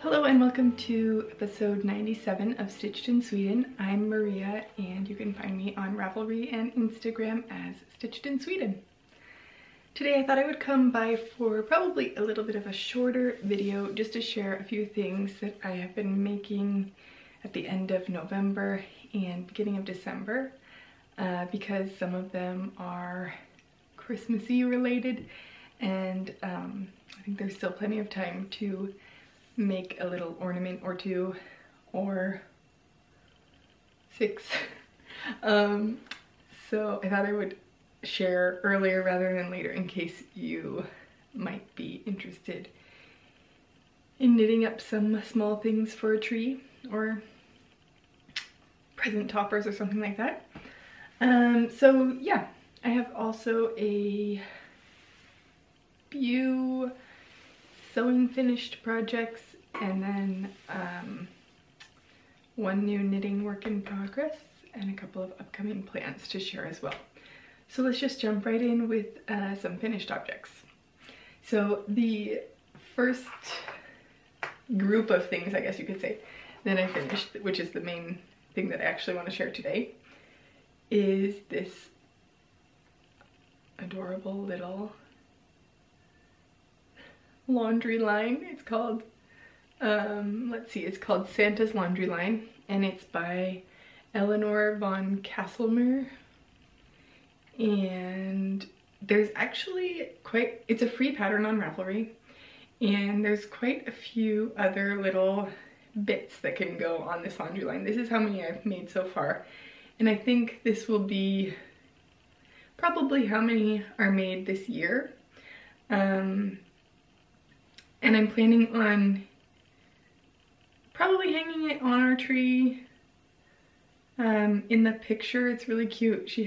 Hello and welcome to episode 97 of Stitched in Sweden. I'm Maria and you can find me on Ravelry and Instagram as Stitched in Sweden. Today I thought I would come by for probably a little bit of a shorter video just to share a few things that I have been making at the end of November and beginning of December because some of them are Christmassy related and I think there's still plenty of time to make a little ornament or two or six. So I thought I would share earlier rather than later in case you might be interested in knitting up some small things for a tree or present toppers or something like that. So yeah, I have also a few sewing finished projects and then one new knitting work in progress and a couple of upcoming plans to share as well. So let's just jump right in with some finished objects. So the first group of things, I guess you could say, that I finished, which is the main thing that I actually want to share today, is this adorable little laundry line. It's called let's see, it's called Santa's Laundry Line and it's by Eleanor von Castlemer, and there's actually it's a free pattern on Ravelry and there's quite a few other little bits that can go on this laundry line. This is how many I've made so far, and I think this will be probably how many are made this year. And I'm planning on probably hanging it on our tree. In the picture, it's really cute.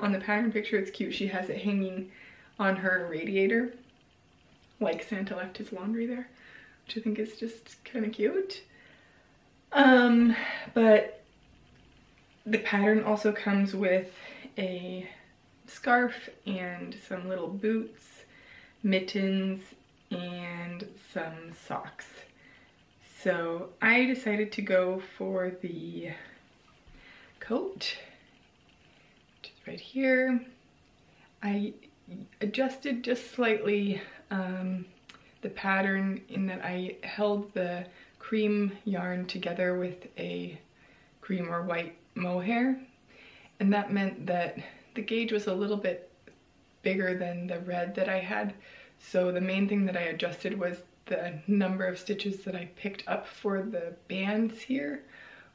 On the pattern picture, it's cute. She has it hanging on her radiator, like Santa left his laundry there, which I think is just kind of cute. But the pattern also comes with a scarf and some little boots, mittens, and some socks. So I decided to go for the coat, which is right here. I adjusted just slightly the pattern in that I held the cream yarn together with a cream or white mohair, and that meant that the gauge was a little bit bigger than the red that I had. So the main thing that I adjusted was the number of stitches that I picked up for the bands here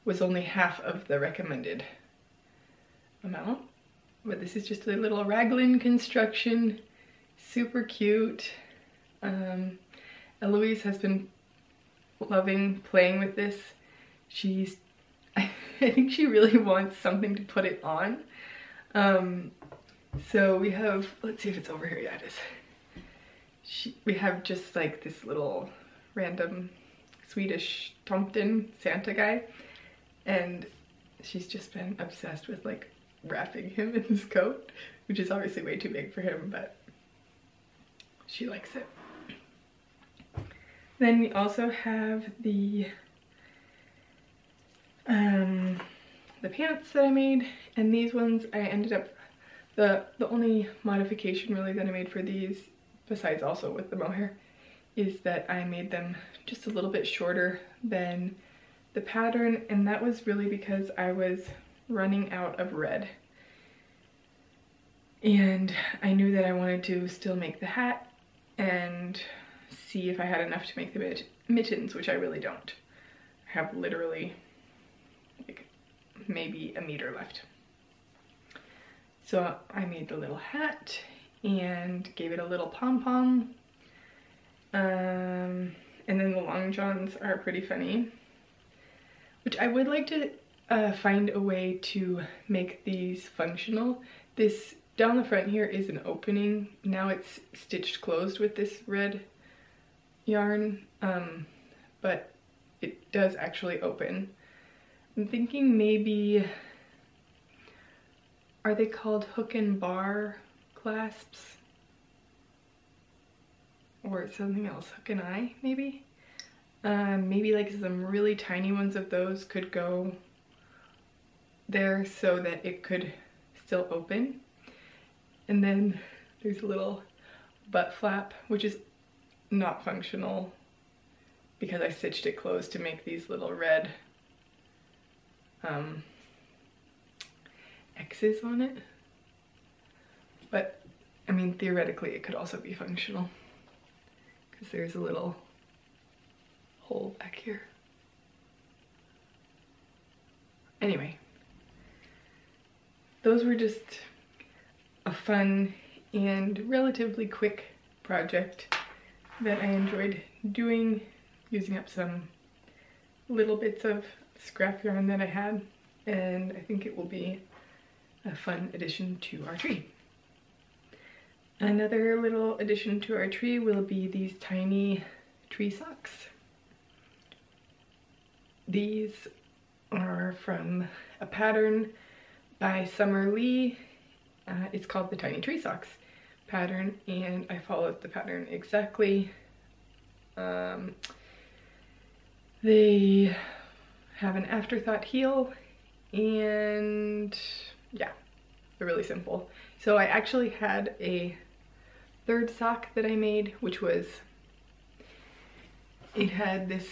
was only half of the recommended amount. But this is just a little raglan construction, super cute. Eloise has been loving playing with this. I think she really wants something to put it on. So we have, let's see if it's over here. Yeah, it is. We have just like this little random Swedish tomten Santa guy, and she's just been obsessed with like wrapping him in his coat, which is obviously way too big for him, but she likes it. Then we also have the pants that I made, and these ones I ended up, the only modification really that I made for these, besides also with the mohair, is that I made them just a little bit shorter than the pattern, and that was really because I was running out of red. And I knew that I wanted to still make the hat and see if I had enough to make the mittens, which I really don't. I have literally like maybe a meter left. So I made the little hat and gave it a little pom-pom. And then the long johns are pretty funny, which I would like to find a way to make these functional. This down the front here is an opening. Now it's stitched closed with this red yarn, but it does actually open. I'm thinking maybe, are they called hook and bar clasps? Or something else, hook and eye maybe? Maybe like some really tiny ones of those could go there so that it could still open. And then there's a little butt flap, which is not functional because I stitched it closed to make these little red X's on it. But I mean, theoretically it could also be functional because there's a little hole back here. Anyway, those were just a fun and relatively quick project that I enjoyed doing, using up some little bits of scrap yarn that I had, and I think it will be a fun addition to our tree. Another little addition to our tree will be these tiny tree socks. These are from a pattern by Summer Lee. It's called the Tiny Tree Socks pattern, and I followed the pattern exactly. They have an afterthought heel, and yeah, they're really simple. So I actually had a third sock that I made, which was, it had this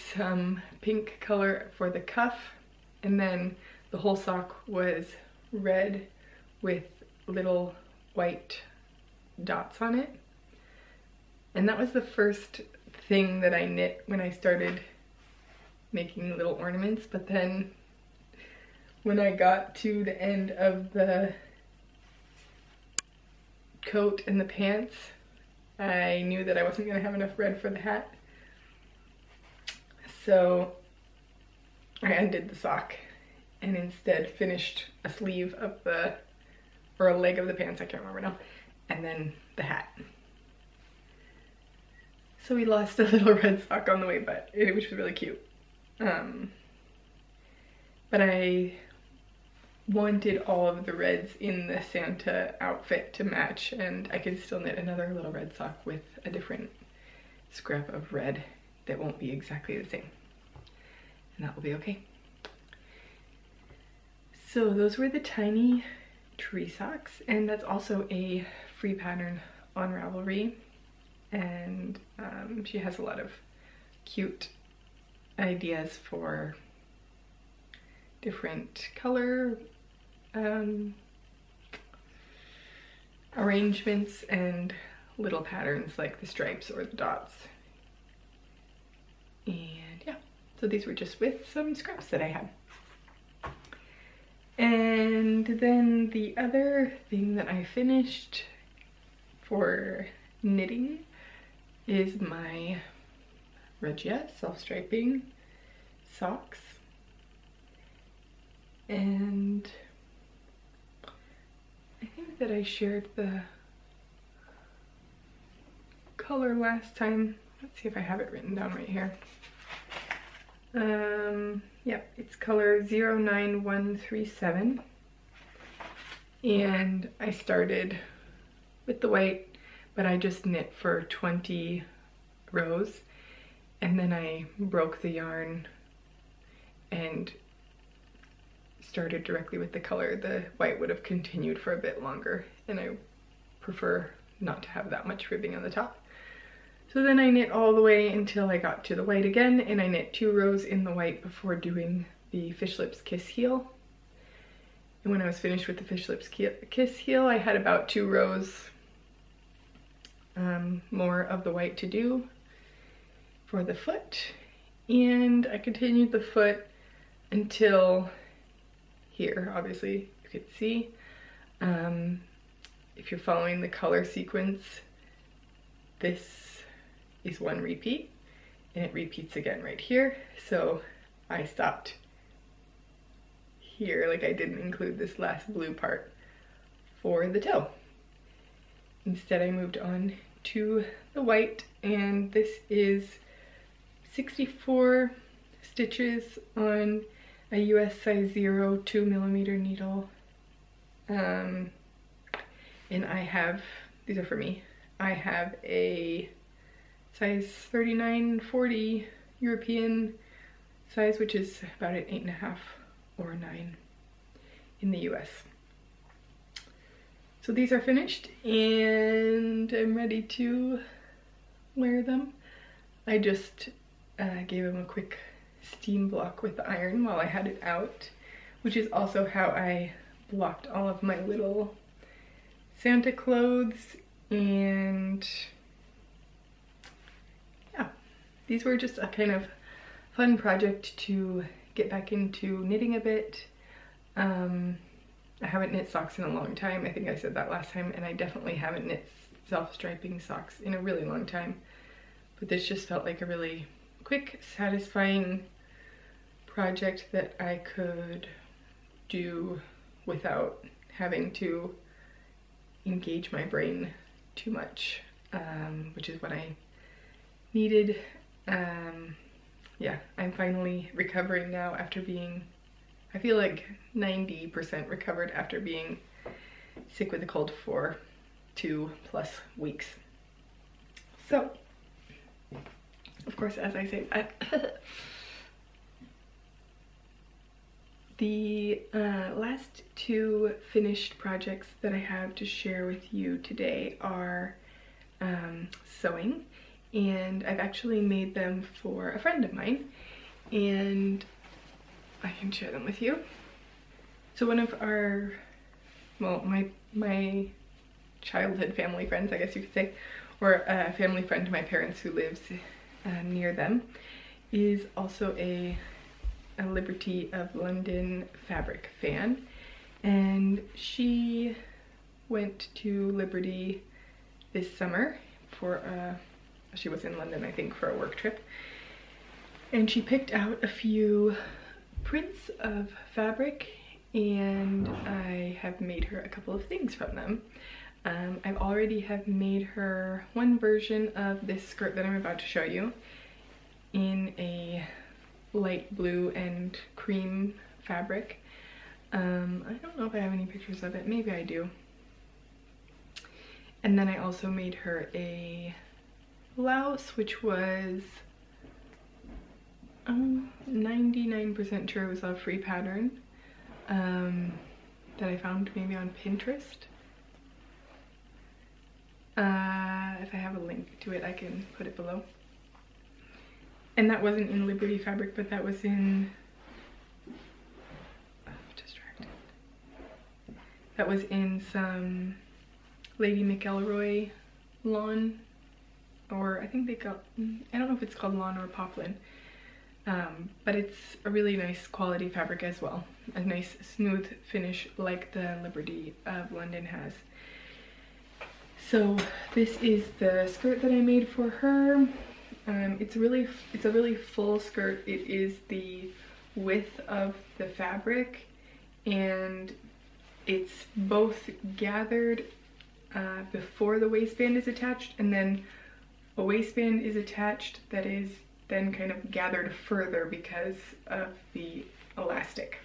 pink color for the cuff, and then the whole sock was red with little white dots on it. And that was the first thing that I knit when I started making little ornaments. But then when I got to the end of the coat and the pants, I knew that I wasn't going to have enough red for the hat. So I undid the sock and instead finished a sleeve of the, or a leg of the pants, I can't remember now, and then the hat. So we lost a little red sock on the way, but which was really cute. But I wanted all of the reds in the Santa outfit to match, and I could still knit another little red sock with a different scrap of red that won't be exactly the same. And that will be okay. So those were the tiny tree socks, and that's also a free pattern on Ravelry. And she has a lot of cute ideas for different color arrangements and little patterns like the stripes or the dots. And yeah, so these were just with some scraps that I had. And then the other thing that I finished for knitting is my Regia self-striping socks. And I think that I shared the color last time. Let's see if I have it written down right here. Yep, it's color 09137. And I started with the white, but I just knit for 20 rows, and then I broke the yarn and started directly with the color. The white would have continued for a bit longer, and I prefer not to have that much ribbing on the top. So then I knit all the way until I got to the white again, and I knit 2 rows in the white before doing the Fish Lips Kiss heel. And when I was finished with the Fish Lips Kiss heel, I had about 2 rows more of the white to do for the foot. And I continued the foot until here, obviously you could see. If you're following the color sequence, this is one repeat, and it repeats again right here. So I stopped here, like I didn't include this last blue part for the toe. Instead I moved on to the white, and this is 64 stitches on a US size 0 2mm needle. And I have, these are for me, I have a size 39/40 European size, which is about an 8.5 or 9 in the US. So these are finished and I'm ready to wear them. I just gave them a quick steam block with the iron while I had it out, which is also how I blocked all of my little Santa clothes. And yeah, these were just a kind of fun project to get back into knitting a bit. I haven't knit socks in a long time. I think I said that last time, and I definitely haven't knit self-striping socks in a really long time. But this just felt like a really quick, satisfying project that I could do without having to engage my brain too much, which is what I needed. Yeah, I'm finally recovering now after being, I feel like 90% recovered after being sick with a cold for 2+ weeks. So, of course, as I say that, the last 2 finished projects that I have to share with you today are sewing, and I've actually made them for a friend of mine, and I can share them with you. So one of our, well, my childhood family friends, I guess you could say, or a family friend to my parents who lives near them, is also a Liberty of London fabric fan, and she went to Liberty this summer for she was in London, I think, for a work trip, and she picked out a few prints of fabric, and I have made her a couple of things from them. I've already have made her one version of this skirt that I'm about to show you in a light blue and cream fabric. I don't know if I have any pictures of it, maybe I do. And then I also made her a blouse, which was 99% sure it was a free pattern that I found maybe on Pinterest. If I have a link to it, I can put it below. And that wasn't in Liberty fabric, but that was in, I'm distracted. That was in some Lady McElroy lawn, or I think they got, I don't know if it's called lawn or poplin, but it's a really nice quality fabric as well. A nice smooth finish like the Liberty of London has. So this is the skirt that I made for her. It's a really full skirt. It is the width of the fabric, and it's both gathered before the waistband is attached, and then a waistband is attached that is then kind of gathered further because of the elastic.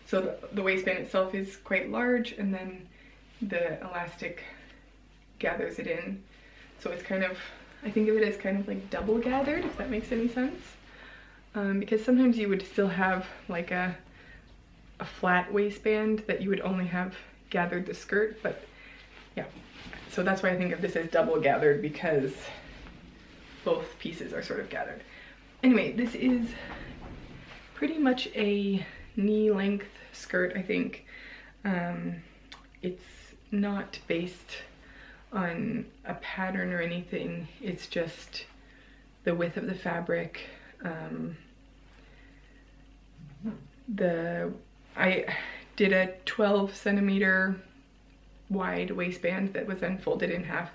So the waistband itself is quite large, and then the elastic gathers it in. So it's kind of, I think of it as kind of like double gathered, if that makes any sense. Because sometimes you would still have like a flat waistband that you would only have gathered the skirt, but yeah. So that's why I think of this as double gathered, because both pieces are sort of gathered. Anyway, this is pretty much a knee-length skirt, I think. It's not based on a pattern or anything. It's just the width of the fabric. I did a 12 centimeter wide waistband that was then folded in half,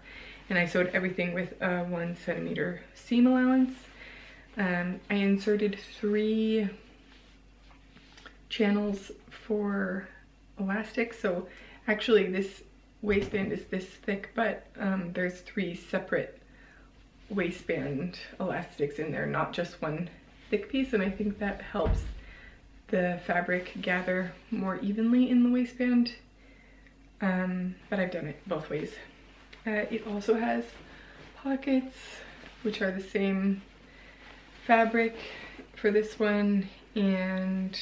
and I sewed everything with a 1 centimeter seam allowance. I inserted 3 channels for elastic, so actually this waistband is this thick, but there's 3 separate waistband elastics in there, not just one thick piece, and I think that helps the fabric gather more evenly in the waistband. But I've done it both ways. It also has pockets, which are the same fabric for this one, and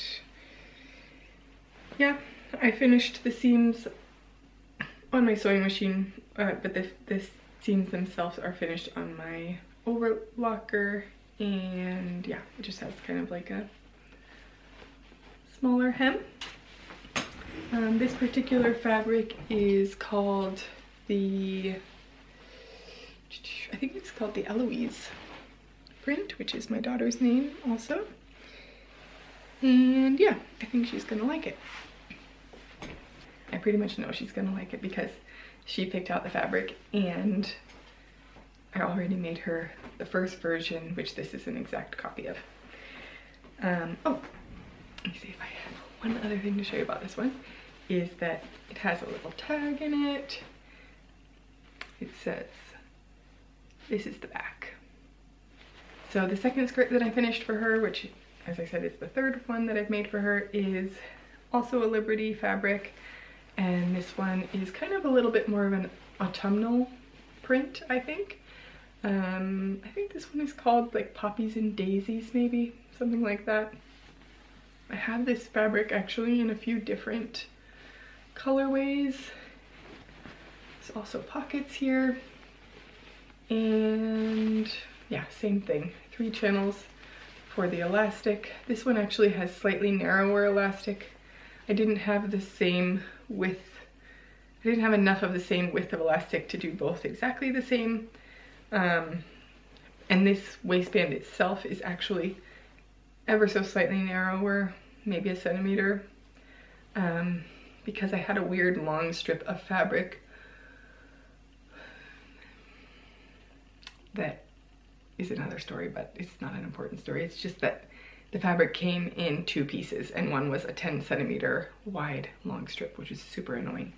yeah, I finished the seams on my sewing machine, but the seams themselves are finished on my overlocker, and yeah, it just has kind of like a smaller hem. This particular fabric is called I think it's called the Eloise print, which is my daughter's name also. And yeah, I think she's gonna like it. I pretty much know she's gonna like it because she picked out the fabric, and I already made her the first version, which this is an exact copy of. Oh, let me see if I have one other thing to show you about this one, is that it has a little tag in it. It says, this is the back. So the second skirt that I finished for her, which as I said is the third one that I've made for her, is also a Liberty fabric. And this one is kind of a little bit more of an autumnal print, I think. I think this one is called like Poppies and Daisies, maybe, something like that. I have this fabric actually in a few different colorways. There's also pockets here. And yeah, same thing, 3 channels for the elastic. This one actually has slightly narrower elastic. I didn't have the same width. I didn't have enough of the same width of elastic to do both exactly the same. And this waistband itself is actually ever so slightly narrower, maybe a centimeter, because I had a weird long strip of fabric that is another story, but it's not an important story. It's just that the fabric came in 2 pieces, and one was a 10 centimeter wide long strip, which is super annoying.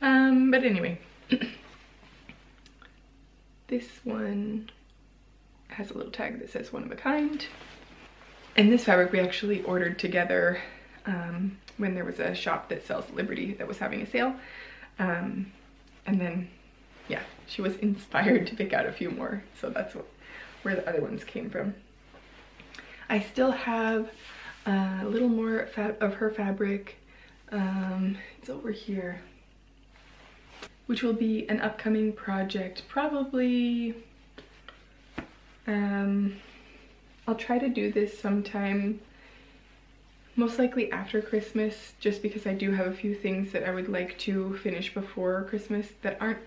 But anyway, this one has a little tag that says one of a kind. And this fabric we actually ordered together when there was a shop that sells Liberty that was having a sale. And then, yeah, she was inspired to pick out a few more. So that's where the other ones came from. I still have a little more of her fabric. It's over here, which will be an upcoming project. Probably, I'll try to do this sometime, most likely after Christmas, just because I do have a few things that I would like to finish before Christmas that aren't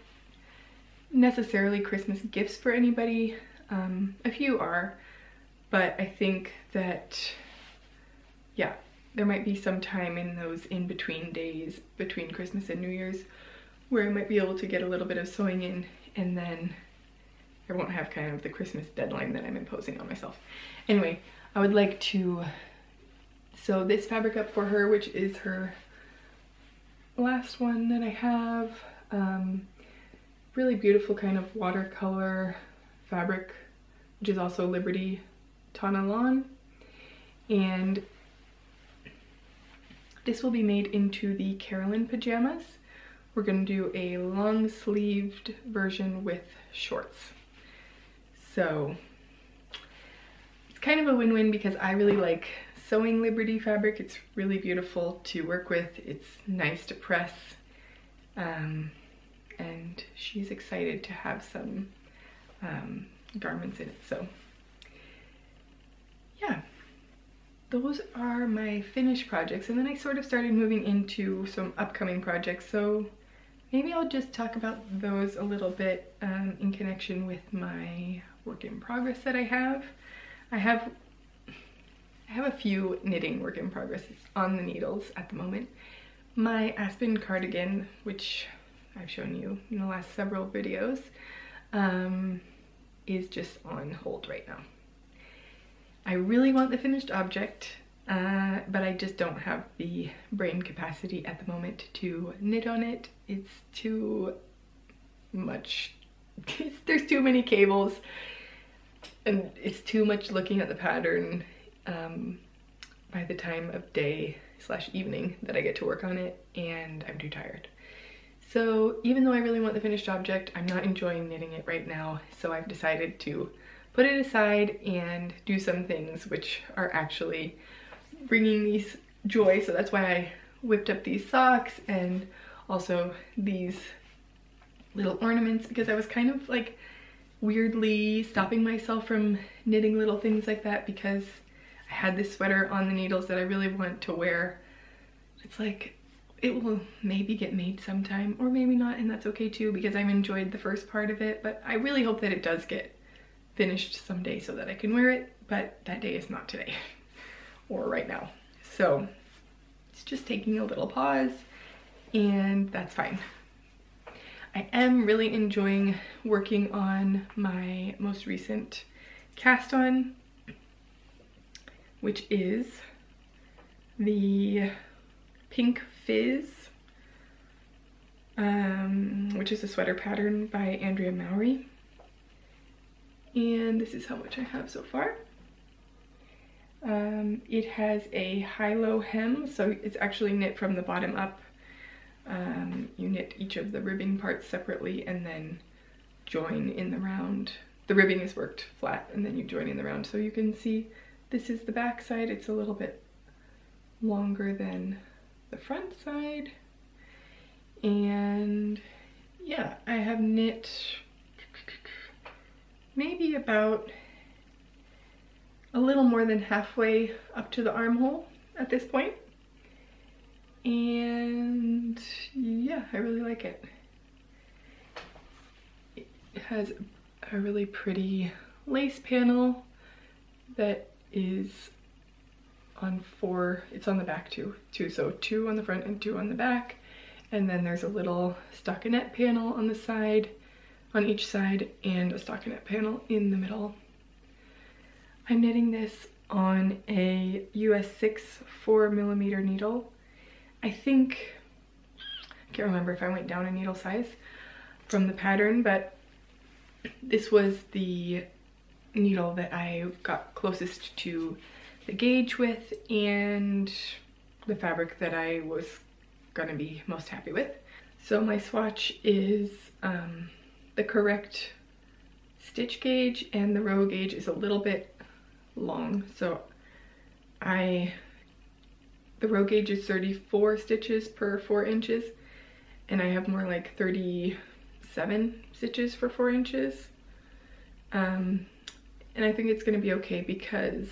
necessarily Christmas gifts for anybody. A few are, but I think that, yeah, there might be some time in those in-between days between Christmas and New Year's where I might be able to get a little bit of sewing in, and then I won't have kind of the Christmas deadline that I'm imposing on myself. Anyway, I would like to sew this fabric up for her, which is her last one that I have. Really beautiful kind of watercolor fabric, which is also Liberty Tana Lawn. And this will be made into the Carolyn pajamas. We're gonna do a long sleeved version with shorts. So it's kind of a win-win because I really like sewing Liberty fabric. It's really beautiful to work with. It's nice to press. And she's excited to have some garments in it. So yeah, those are my finished projects. And then I sort of started moving into some upcoming projects. So maybe I'll just talk about those a little bit in connection with my work in progress that I have. I have a few knitting work in progress on the needles at the moment. My Aspen cardigan, which I've shown you in the last several videos, is just on hold right now. I really want the finished object, but I just don't have the brain capacity at the moment to knit on it. It's too much. There's too many cables, and it's too much looking at the pattern by the time of day / evening that I get to work on it, and I'm too tired. So even though I really want the finished object, I'm not enjoying knitting it right now, so I've decided to put it aside and do some things which are actually bringing me joy. So that's why I whipped up these socks and also these little ornaments, because I was kind of like weirdly stopping myself from knitting little things like that because I had this sweater on the needles that I really want to wear. It's like, it will maybe get made sometime or maybe not, and that's okay too, because I've enjoyed the first part of it, but I really hope that it does get finished someday so that I can wear it, but that day is not today or right now. So it's just taking a little pause, and that's fine. I am really enjoying working on my most recent cast on, which is the Pink Fizz, which is a sweater pattern by Andrea Mowry. And this is how much I have so far. It has a high-low hem, so it's actually knit from the bottom up. You knit each of the ribbing parts separately and then join in the round. The ribbing is worked flat and then you join in the round. So you can see this is the back side. It's a little bit longer than the front side. And yeah, I have knit maybe about a little more than halfway up to the armhole at this point. And yeah, I really like it. It has a really pretty lace panel that is on it's on the back too, so 2 on the front and 2 on the back. And then there's a little stockinette panel on the side, on each side, and a stockinette panel in the middle. I'm knitting this on a US 6 4mm needle. I can't remember if I went down a needle size from the pattern, but this was the needle that I got closest to the gauge with and the fabric that I was gonna be most happy with. So my swatch is the correct stitch gauge, and the row gauge is a little bit long. So the row gauge is 34 stitches per 4 inches, and I have more like 37 stitches for 4 inches. And I think it's gonna be okay because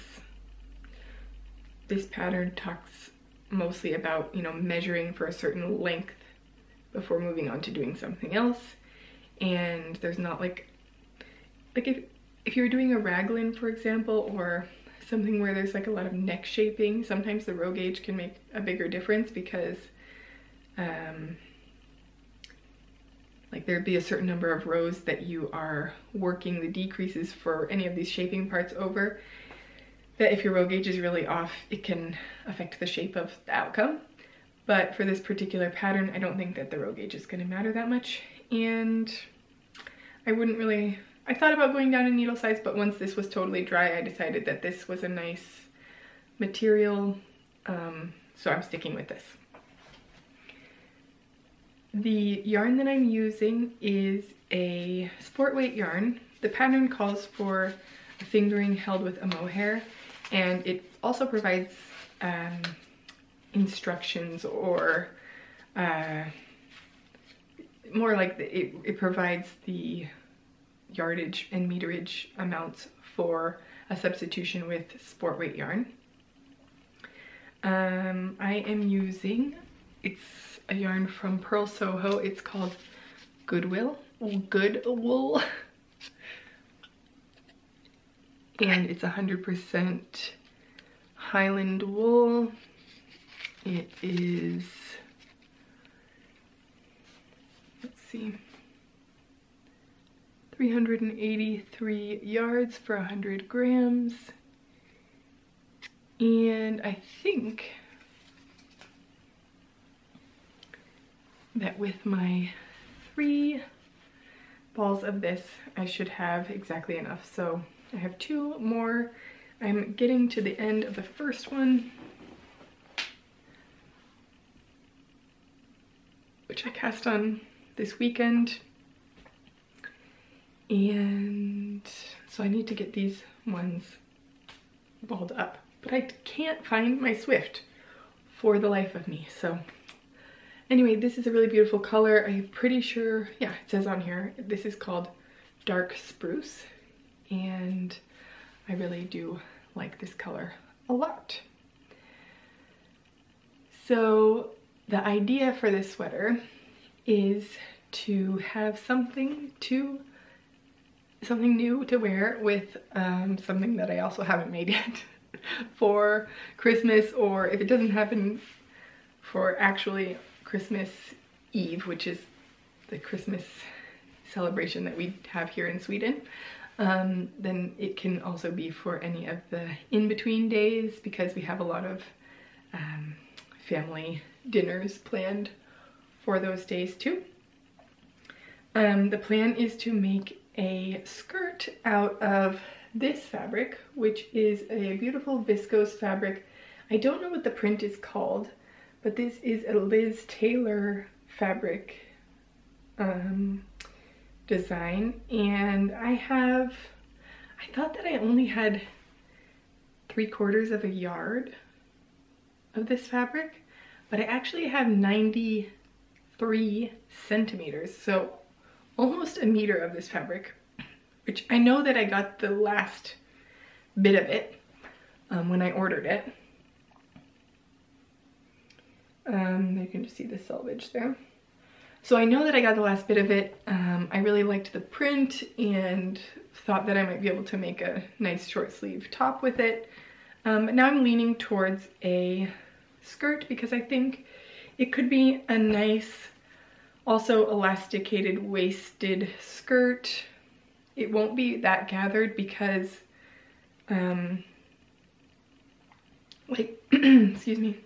this pattern talks mostly about, you know, measuring for a certain length before moving on to doing something else. And there's not like if you're doing a raglan, for example, or something where there's like a lot of neck shaping, sometimes the row gauge can make a bigger difference because like there'd be a certain number of rows that you are working the decreases for any of these shaping parts over, that if your row gauge is really off, it can affect the shape of the outcome. But for this particular pattern, I don't think that the row gauge is going to matter that much. And I thought about going down in needle size, but once this was totally dry, I decided that this was a nice material, so I'm sticking with this. The yarn that I'm using is a sport weight yarn. The pattern calls for a fingering held with a mohair, and it also provides instructions, or more like it provides the yardage and meterage amounts for a substitution with sport weight yarn. I am using, it's a yarn from Purl Soho. It's called Good Wool, and it's 100% Highland wool. It is, let's see, 383 yards for 100 grams. And I think that with my 3 balls of this, I should have exactly enough. So I have 2 more. I'm getting to the end of the first one, which I cast on this weekend. And So I need to get these ones balled up, but I can't find my Swift for the life of me. So anyway, this is a really beautiful color. I'm pretty sure, yeah, it says on here, this is called Dark Spruce, and I really do like this color a lot. So the idea for this sweater is to have something new to wear with something that I also haven't made yet for Christmas, or if it doesn't happen, for actually Christmas Eve, which is the Christmas celebration that we have here in Sweden. Then it can also be for any of the in-between days, because we have a lot of family dinners planned for those days too. The plan is to make a skirt out of this fabric, which is a beautiful viscose fabric. I don't know what the print is called, but this is a Liz Taylor fabric design, and I thought that I only had 3/4 of a yard of this fabric, but I actually have 93 centimeters, so almost a meter of this fabric, which I know that I got the last bit of it when I ordered it. You can just see the selvage there. So I know that I got the last bit of it. I really liked the print and thought that I might be able to make a nice short sleeve top with it. But now I'm leaning towards a skirt because I think it could be a nice, also elasticated waisted skirt. It won't be that gathered because, excuse me,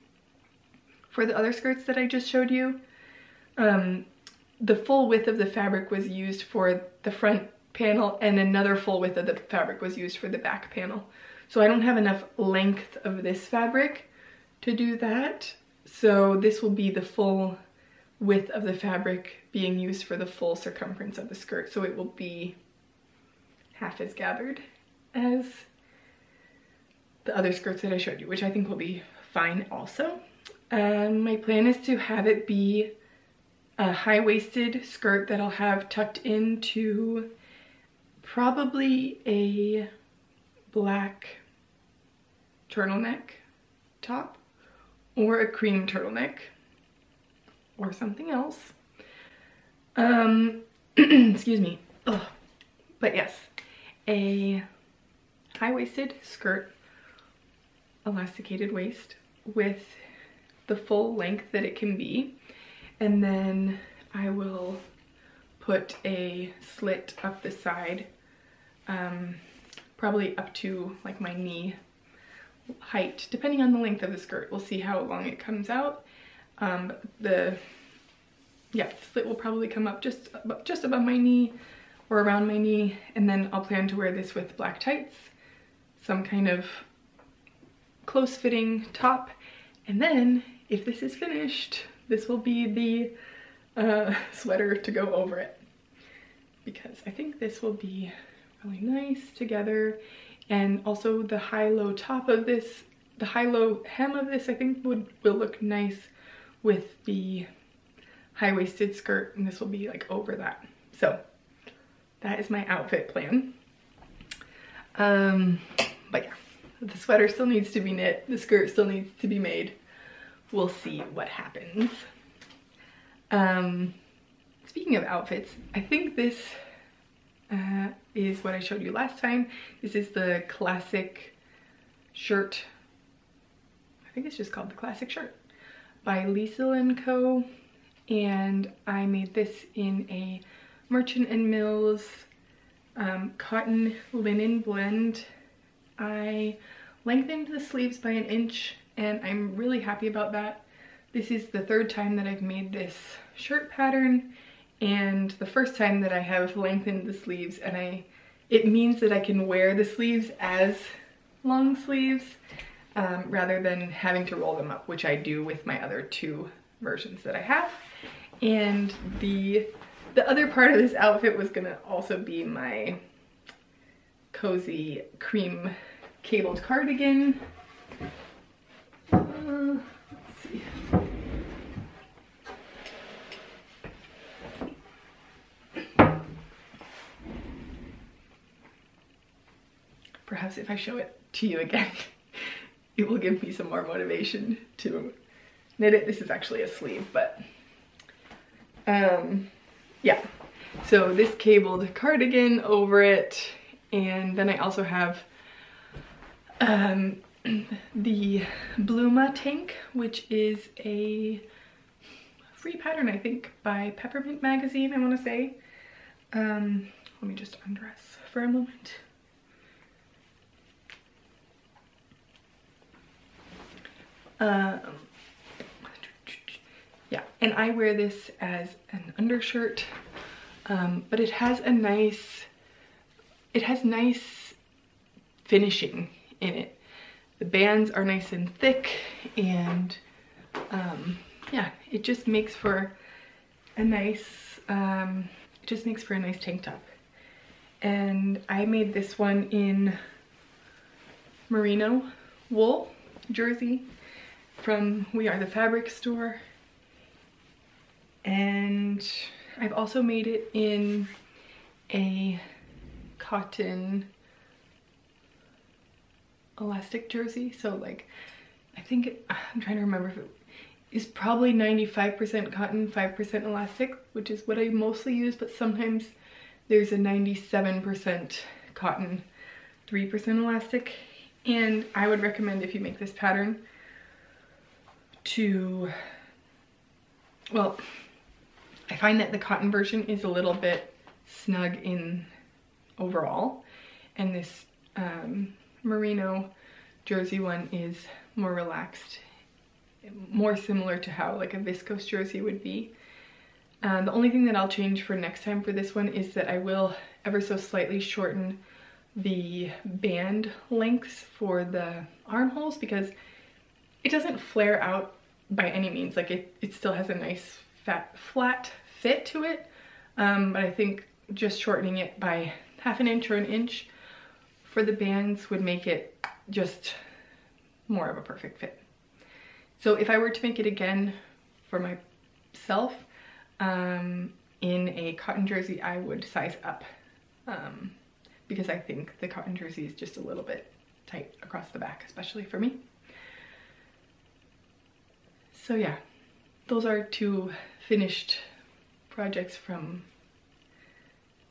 for the other skirts that I just showed you, the full width of the fabric was used for the front panel, and another full width of the fabric was used for the back panel. So I don't have enough length of this fabric to do that. So this will be the full width of the fabric being used for the full circumference of the skirt. So it will be half as gathered as the other skirts that I showed you, which I think will be fine also. My plan is to have it be a high-waisted skirt that I'll have tucked into probably a black turtleneck top or a cream turtleneck or something else. Excuse me. Ugh. But yes, a high-waisted skirt, elasticated waist with the full length that it can be, and then I will put a slit up the side, probably up to like my knee height, depending on the length of the skirt. We'll see how long it comes out. The slit will probably come up just above my knee or around my knee, and then I'll plan to wear this with black tights, some kind of close-fitting top, and then if this is finished, this will be the sweater to go over it, because I think this will be really nice together. And also the high-low top of this, the high-low hem of this, I think will look nice with the high-waisted skirt, and this will be like over that. So that is my outfit plan. But yeah, the sweater still needs to be knit, the skirt still needs to be made. We'll see what happens. Speaking of outfits, I think this is what I showed you last time. This is the classic shirt. I think it's just called the classic shirt by Liesl & Co. And I made this in a Merchant & Mills cotton linen blend. I lengthened the sleeves by 1 inch, and I'm really happy about that. This is the 3rd time that I've made this shirt pattern, and the first time that I have lengthened the sleeves, and it means that I can wear the sleeves as long sleeves rather than having to roll them up, which I do with my other 2 versions that I have. And the other part of this outfit was gonna also be my cozy cream cabled cardigan. Let's see. Perhaps if I show it to you again, it will give me some more motivation to knit it. This is actually a sleeve, but yeah. So this cabled cardigan over it, and then I also have the Bluma tank, which is a free pattern, I think, by Peppermint Magazine, I want to say. Let me just undress for a moment. Yeah, and I wear this as an undershirt, but it has nice finishing in it. The bands are nice and thick, and yeah, it just makes for a nice tank top. And I made this one in merino wool jersey from We Are the Fabric store, and I've also made it in a cotton elastic jersey. So like, I think I'm trying to remember if it is probably 95% cotton, 5% elastic, which is what I mostly use, but sometimes there's a 97% cotton, 3% elastic. And I would recommend, if you make this pattern, to, well, I find that the cotton version is a little bit snug in overall, and this merino jersey one is more relaxed, more similar to how like a viscose jersey would be. The only thing that I'll change for next time for this one is that I will ever so slightly shorten the band lengths for the armholes, because it doesn't flare out by any means. Like it still has a nice flat fit to it, but I think just shortening it by half an inch or an inch for the bands would make it just more of a perfect fit. So if I were to make it again for myself in a cotton jersey, I would size up, because I think the cotton jersey is just a little bit tight across the back, especially for me. So yeah, those are two finished projects from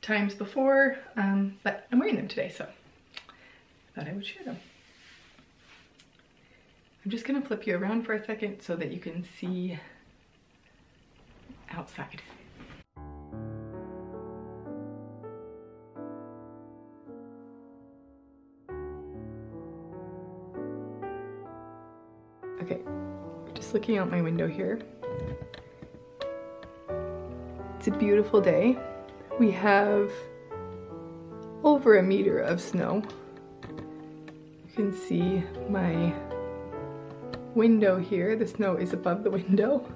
times before, but I'm wearing them today, so I thought I would share them. I'm just gonna flip you around for a second so that you can see outside. Okay, just looking out my window here. It's a beautiful day. We have over 1 meter of snow. You can see my window here. The snow is above the window.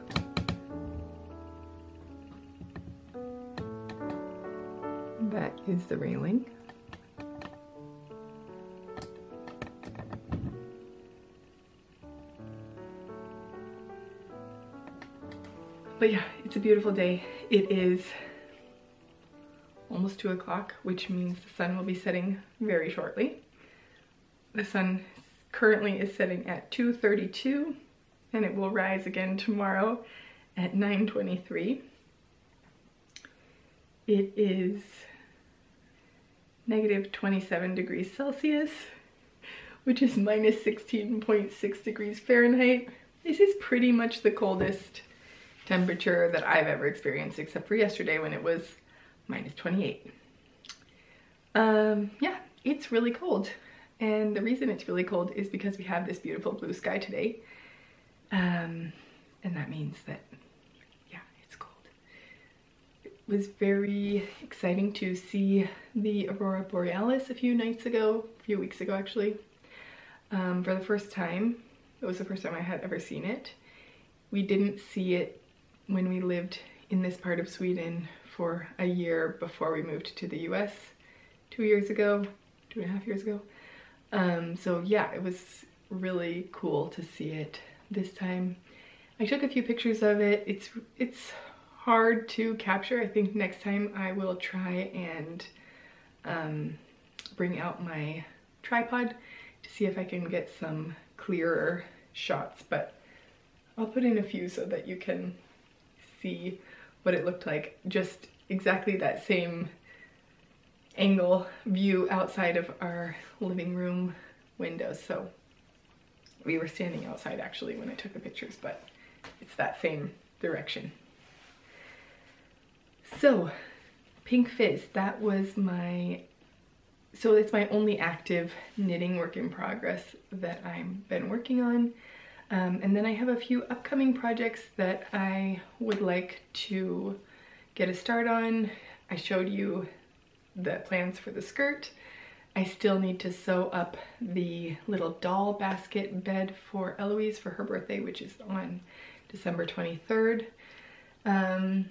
That is the railing. But yeah, it's a beautiful day. It is almost 2 o'clock, which means the sun will be setting very shortly. The sun currently is setting at 2:32, and it will rise again tomorrow at 9:23. It is negative 27 degrees Celsius, which is minus 16.6 degrees Fahrenheit. This is pretty much the coldest temperature that I've ever experienced, except for yesterday when it was minus 28. Yeah, it's really cold. And the reason it's really cold is because we have this beautiful blue sky today. And that means that, yeah, it's cold. It was very exciting to see the Aurora Borealis a few weeks ago actually, for the first time. It was the first time I had ever seen it. We didn't see it when we lived in this part of Sweden for a year before we moved to the US 2 years ago. 2.5 years ago. So yeah, it was really cool to see it this time. I took a few pictures of it. It's hard to capture. I think next time I will try and bring out my tripod to see if I can get some clearer shots, but I'll put in a few so that you can see what it looked like. Just exactly that same angle view outside of our living room windows. So we were standing outside actually when I took the pictures, but it's that same direction. So Pink Fizz, that was my, so it's my only active knitting work in progress that I've been working on. And then I have a few upcoming projects that I would like to get a start on. I showed you the plans for the skirt. I still need to sew up the little doll basket bed for Eloise for her birthday, which is on December 23rd. And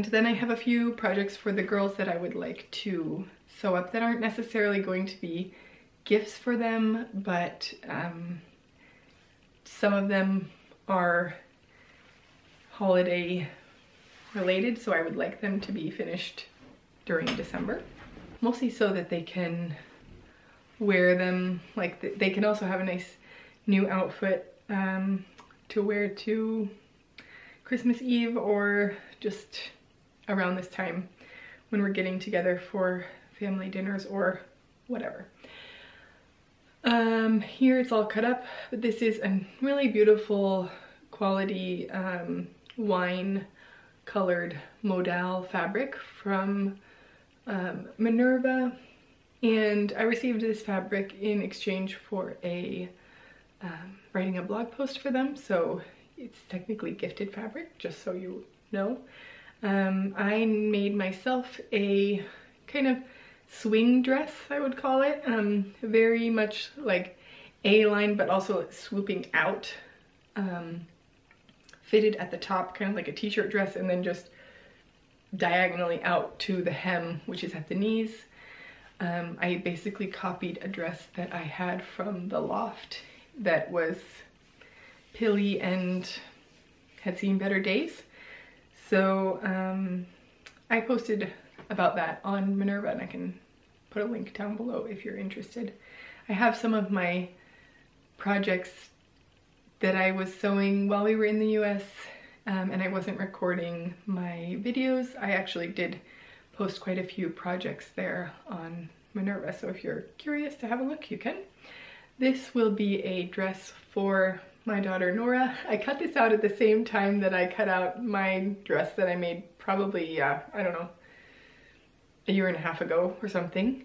then I have a few projects for the girls that I would like to sew up that aren't necessarily going to be gifts for them, but some of them are holiday related, so I would like them to be finished during December. Mostly so that they can wear them, like they can also have a nice new outfit to wear to Christmas Eve or just around this time when we're getting together for family dinners or whatever. Here it's all cut up, but this is a really beautiful quality wine colored modal fabric from Minerva, and I received this fabric in exchange for writing a blog post for them, so it's technically gifted fabric, just so you know. I made myself a kind of swing dress, I would call it, very much like A-line but also swooping out, fitted at the top, kind of like a t-shirt dress, and then just diagonally out to the hem, which is at the knees. I basically copied a dress that I had from the loft that was pilly and had seen better days. So I posted about that on Minerva, and I can put a link down below if you're interested. I have some of my projects that I was sewing while we were in the US, and I wasn't recording my videos. I actually did post quite a few projects there on Minerva, so if you're curious to have a look, you can. This will be a dress for my daughter Nora. I cut this out at the same time that I cut out my dress that I made probably, I don't know, a year and a half ago or something,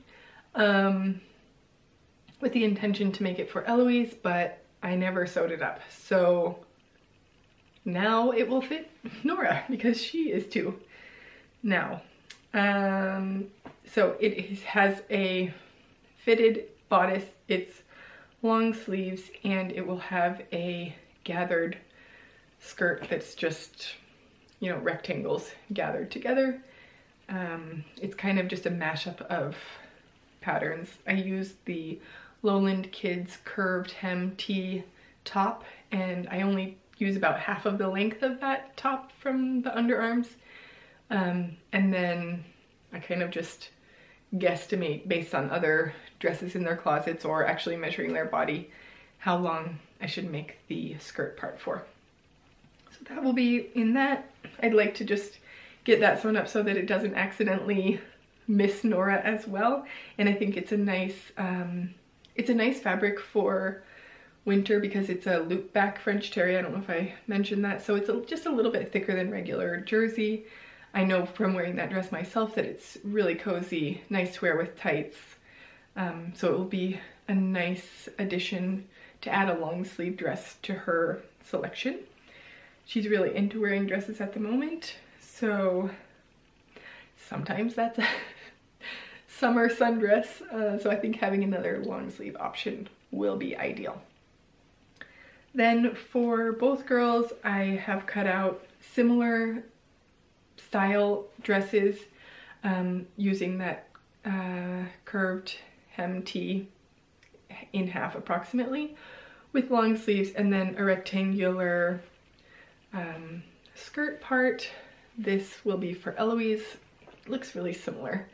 with the intention to make it for Eloise, but I never sewed it up. So now it will fit Nora because she is 2 now. So it has a fitted bodice, it's long sleeves, and it will have a gathered skirt that's just, you know, rectangles gathered together. It's kind of just a mashup of patterns. I used the Lowland Kids curved hem tee top, and I only use about half of the length of that top from the underarms. And then I kind of just guesstimate based on other dresses in their closets or actually measuring their body how long I should make the skirt part for. So that will be in that. I'd like to just get that sewn up so that it doesn't accidentally miss Nora as well. And I think it's a nice fabric for winter because it's a loop back French terry. I don't know if I mentioned that. So it's just a little bit thicker than regular jersey. I know from wearing that dress myself that it's really cozy, nice to wear with tights. So it will be a nice addition to add a long sleeve dress to her selection. She's really into wearing dresses at the moment, so sometimes that's a summer sundress. So I think having another long sleeve option will be ideal. Then for both girls, I have cut out similar style dresses using that curved hem tee in half approximately with long sleeves, and then a rectangular skirt part. This will be for Eloise. It looks really similar,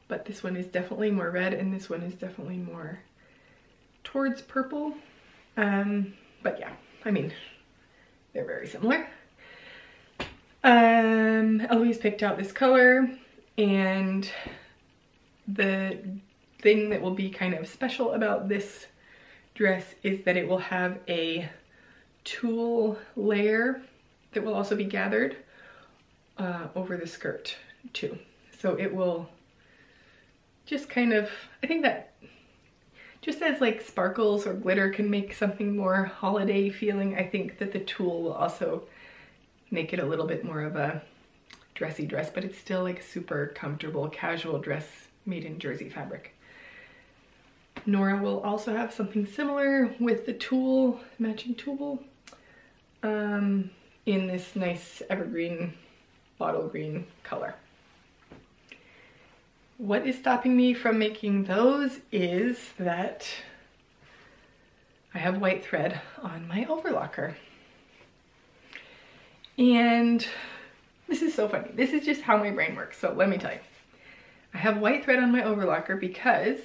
but this one is definitely more red and this one is definitely more towards purple. But yeah, I mean, they're very similar. Eloise picked out this color, and the thing that will be kind of special about this dress is that it will have a tulle layer that will also be gathered over the skirt too. So it will just kind of, I think that just as like sparkles or glitter can make something more holiday feeling, I think that the tulle will also make it a little bit more of a dressy dress, but it's still like a super comfortable casual dress made in jersey fabric. Nora will also have something similar with the tulle, matching tulle, in this nice evergreen bottle green color. What is stopping me from making those is that I have white thread on my overlocker. And this is so funny. This is just how my brain works, so let me tell you. I have white thread on my overlocker because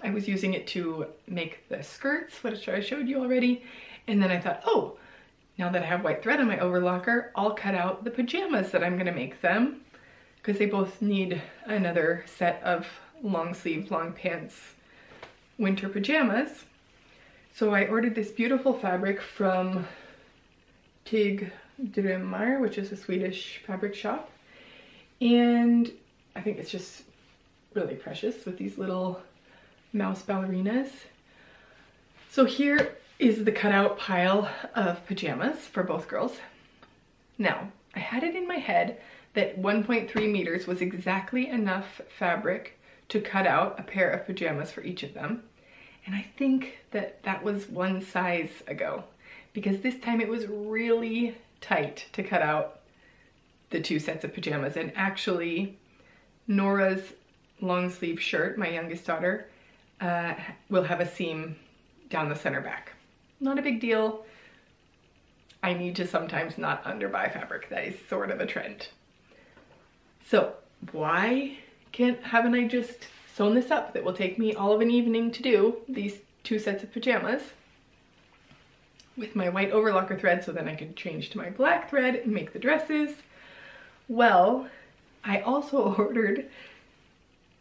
I was using it to make the skirts, which I showed you already. And then I thought, oh, now that I have white thread on my overlocker, I'll cut out the pajamas that I'm gonna make them, because they both need another set of long sleeve, long pants winter pajamas. So I ordered this beautiful fabric from Tig Drömmar, which is a Swedish fabric shop. And I think it's just really precious with these little mouse ballerinas. So here is the cutout pile of pajamas for both girls. Now, I had it in my head that 1.3 meters was exactly enough fabric to cut out a pair of pajamas for each of them. And I think that that was one size ago, because this time it was really tight to cut out the two sets of pajamas. And actually, Nora's long sleeve shirt, my youngest daughter, will have a seam down the center back. Not a big deal. I need to sometimes not underbuy fabric. That is sort of a trend. So why haven't I just sewn this up? That will take me all of an evening to do these two sets of pajamas with my white overlocker thread, so then I could change to my black thread and make the dresses. Well, I also ordered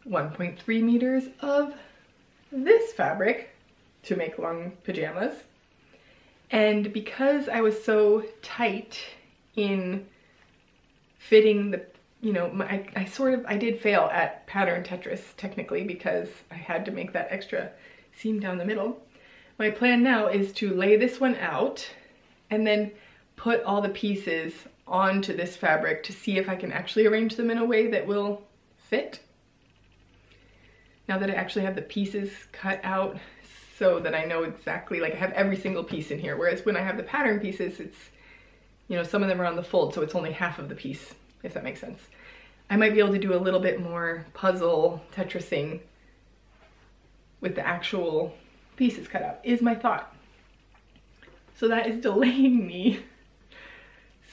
1.3 meters of this fabric to make long pajamas. And because I was so tight in fitting the, you know, I did fail at pattern Tetris technically, because I had to make that extra seam down the middle. My plan now is to lay this one out and then put all the pieces onto this fabric to see if I can actually arrange them in a way that will fit. Now that I actually have the pieces cut out so that I know exactly, like I have every single piece in here, whereas when I have the pattern pieces, it's, you know, some of them are on the fold, so it's only half of the piece, if that makes sense. I might be able to do a little bit more puzzle Tetrising with the actual pieces cut out, is my thought. So that is delaying me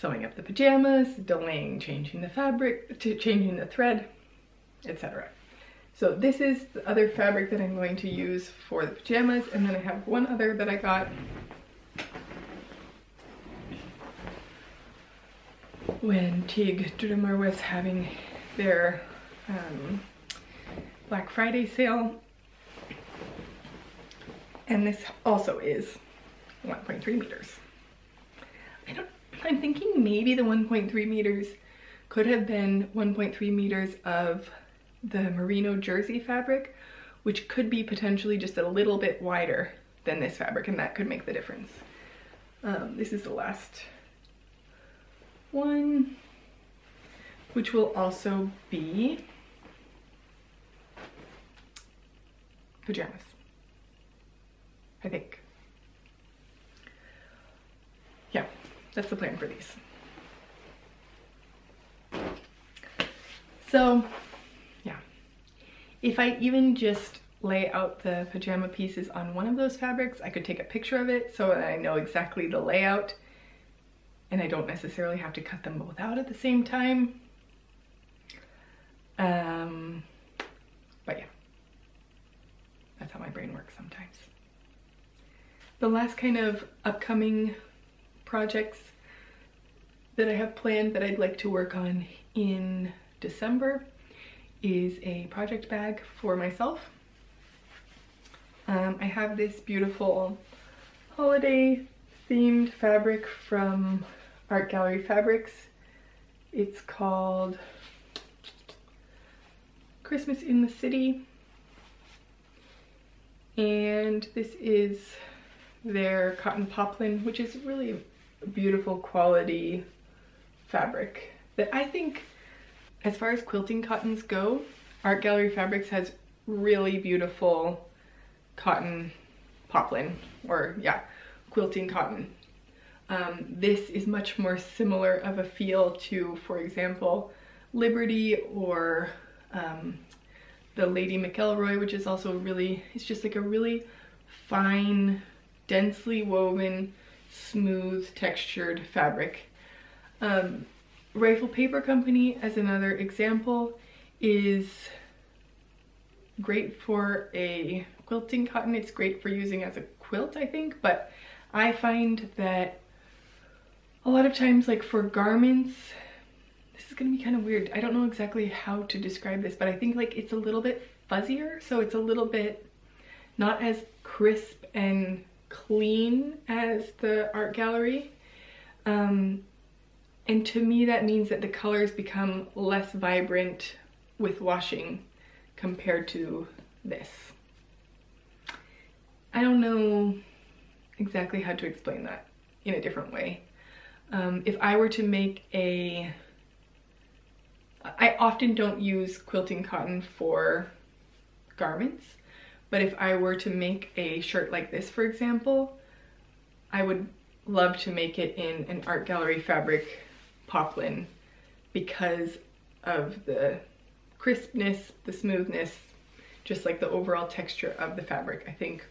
sewing up the pajamas, delaying changing the fabric, changing the thread, etc. So this is the other fabric that I'm going to use for the pajamas, and then I have one other that I got when Tig Drömmar was having their Black Friday sale. And this also is 1.3 meters. I'm thinking maybe the 1.3 meters could have been 1.3 meters of the merino jersey fabric, which could be potentially just a little bit wider than this fabric, and that could make the difference. This is the last one, which will also be pajamas, I think. Yeah, that's the plan for these. So if I even just lay out the pajama pieces on one of those fabrics, I could take a picture of it so that I know exactly the layout and I don't necessarily have to cut them both out at the same time. But yeah, that's how my brain works sometimes. The last kind of upcoming projects that I have planned that I'd like to work on in December is a project bag for myself. I have this beautiful holiday themed fabric from Art Gallery Fabrics. It's called Christmas in the City, and this is their cotton poplin, which is really a beautiful quality fabric that I think, as far as quilting cottons go, Art Gallery Fabrics has really beautiful cotton poplin, or yeah, quilting cotton. This is much more similar of a feel to, for example, Liberty or the Lady McElroy, which is also really, it's just like a really fine, densely woven, smooth textured fabric. Rifle Paper Company, as another example, is great for a quilting cotton. It's great for using as a quilt, I think, but I find that a lot of times, like for garments, this is gonna be kind of weird. I don't know exactly how to describe this, but I think like it's a little bit fuzzier, so it's a little bit not as crisp and clean as the Art Gallery. And to me that means that the colors become less vibrant with washing compared to this. I don't know exactly how to explain that in a different way. If I were to make I often don't use quilting cotton for garments, but if I were to make a shirt like this, for example, I would love to make it in an Art Gallery fabric poplin because of the crispness, the smoothness, just like the overall texture of the fabric, I think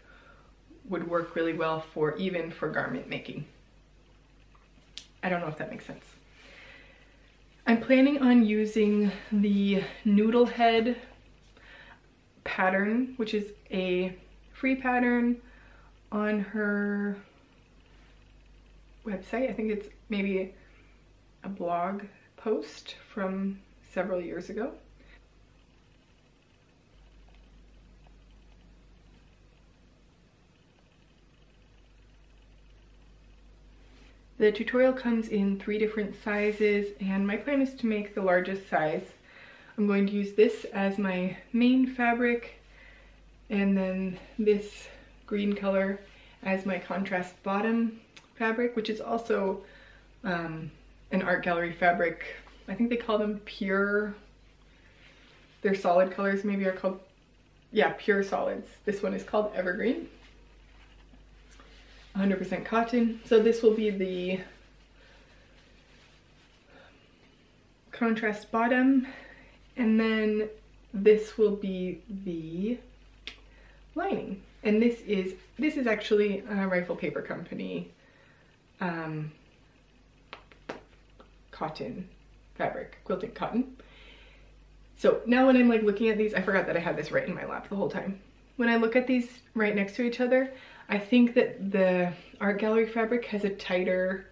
would work really well for even for garment making. I don't know if that makes sense. I'm planning on using the Noodle Head pattern, which is a free pattern on her website. I think it's maybe a blog post from several years ago. The tutorial comes in 3 different sizes, and my plan is to make the largest size. I'm going to use this as my main fabric, and then this green color as my contrast bottom fabric, which is also an Art Gallery fabric. I think they call them pure, their solid colors maybe are called, yeah, pure solids. This one is called Evergreen. 100% cotton. So this will be the contrast bottom, and then this will be the lining. And this is actually a Rifle Paper Company cotton fabric, quilting cotton. So now when I'm like looking at these, I forgot that I had this right in my lap the whole time. When I look at these right next to each other, I think that the Art Gallery fabric has a tighter,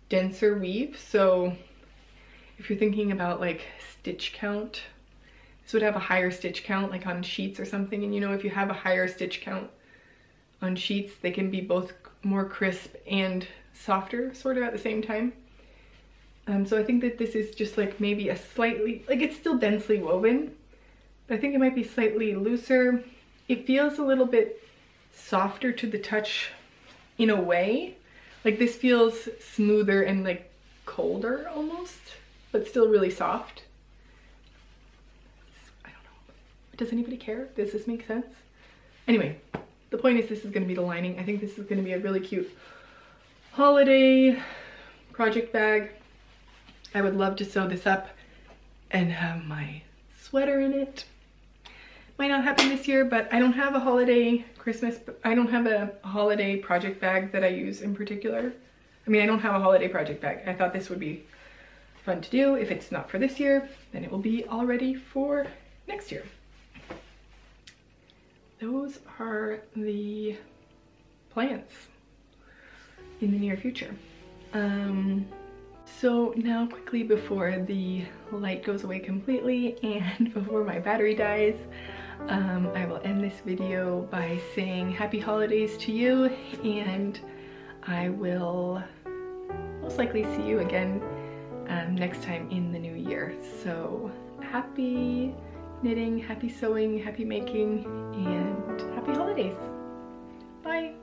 denser weave. So if you're thinking about like stitch count, this would have a higher stitch count like on sheets or something. And you know, if you have a higher stitch count on sheets, they can be both more crisp and softer sort of at the same time. So I think that this is just like maybe a slightly, like it's still densely woven, but I think it might be slightly looser. It feels a little bit softer to the touch in a way. Like this feels smoother and like colder almost, but still really soft. I don't know. Does anybody care? Does this make sense? Anyway, the point is this is going to be the lining. I think this is going to be a really cute holiday project bag. I would love to sew this up and have my sweater in it. might not happen this year, but I don't have a holiday I don't have a holiday project bag that I use in particular. I mean, I don't have a holiday project bag. I thought this would be fun to do. If it's not for this year, then it will be all ready for next year. Those are the plans in the near future. So now quickly, before the light goes away completely and before my battery dies, I will end this video by saying happy holidays to you, and I will most likely see you again next time in the new year. So happy knitting, happy sewing, happy making, and happy holidays. Bye.